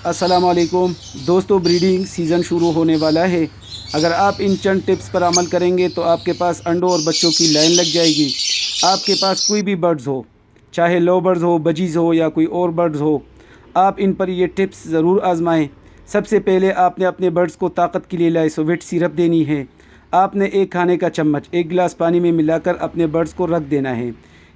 अस्सलाम वालेकुम दोस्तों, ब्रीडिंग सीज़न शुरू होने वाला है। अगर आप इन चंद टिप्स पर अमल करेंगे तो आपके पास अंडों और बच्चों की लाइन लग जाएगी। आपके पास कोई भी बर्ड्स हो, चाहे लो बर्ड्स हो, बजीज़ हो या कोई और बर्ड्स हो, आप इन पर ये टिप्स ज़रूर आजमाएं। सबसे पहले आपने अपने बर्ड्स को ताकत के लिए लाइसोविट सिरप देनी है। आपने एक खाने का चम्मच एक गिलास पानी में मिलाकर अपने बर्ड्स को रख देना है।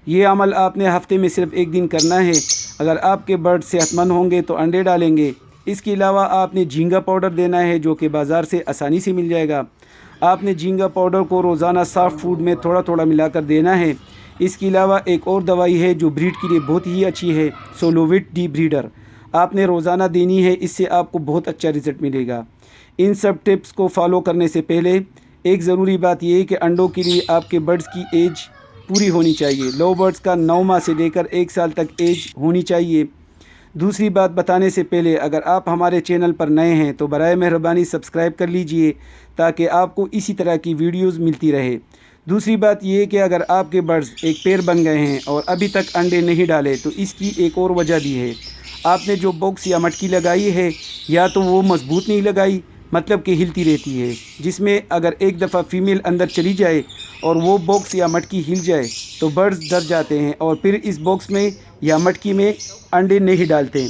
ये अमल आपने हफ्ते में सिर्फ एक दिन करना है। अगर आपके बर्ड सेहतमंद होंगे तो अंडे डालेंगे। इसके अलावा आपने झींगा पाउडर देना है, जो कि बाज़ार से आसानी से मिल जाएगा। आपने झींगा पाउडर को रोज़ाना सॉफ्ट फूड में थोड़ा थोड़ा मिलाकर देना है। इसके अलावा एक और दवाई है जो ब्रीड के लिए बहुत ही अच्छी है, सोलोविट डी ब्रीडर। आपने रोज़ाना देनी है, इससे आपको बहुत अच्छा रिज़ल्ट मिलेगा। इन सब टिप्स को फॉलो करने से पहले एक ज़रूरी बात यह है कि अंडों के लिए आपके बर्ड्स की एज पूरी होनी चाहिए। लो बर्ड्स का 9 माह से लेकर 1 साल तक एज होनी चाहिए। दूसरी बात बताने से पहले, अगर आप हमारे चैनल पर नए हैं तो बराए मेहरबानी सब्सक्राइब कर लीजिए, ताकि आपको इसी तरह की वीडियोस मिलती रहे। दूसरी बात यह है कि अगर आपके बर्ड्स एक पेयर बन गए हैं और अभी तक अंडे नहीं डाले तो इसकी एक और वजह भी है। आपने जो बॉक्स या मटकी लगाई है, या तो वो मजबूत नहीं लगाई, मतलब कि हिलती रहती है, जिसमें अगर एक दफ़ा फ़ीमेल अंदर चली जाए और वो बॉक्स या मटकी हिल जाए तो बर्ड्स डर जाते हैं और फिर इस बॉक्स में या मटकी में अंडे नहीं डालते।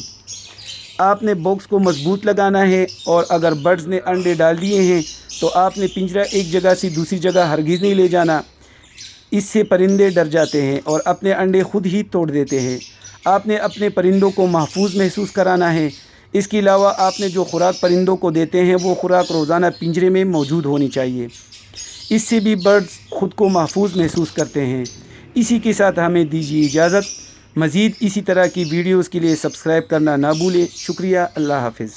आपने बॉक्स को मजबूत लगाना है, और अगर बर्ड्स ने अंडे डाल दिए हैं तो आपने पिंजरा एक जगह से दूसरी जगह हरगिज़ नहीं ले जाना। इससे परिंदे डर जाते हैं और अपने अंडे खुद ही तोड़ देते हैं। आपने अपने परिंदों को महफूज महसूस कराना है। इसके अलावा आपने जो खुराक परिंदों को देते हैं वो खुराक रोज़ाना पिंजरे में मौजूद होनी चाहिए। इससे भी बर्ड्स ख़ुद को महफूज महसूस करते हैं। इसी के साथ हमें दीजिए इजाज़त। मज़ीद इसी तरह की वीडियोज़ के लिए सब्सक्राइब करना ना भूलें। शुक्रिया। अल्लाह हाफ़िज़।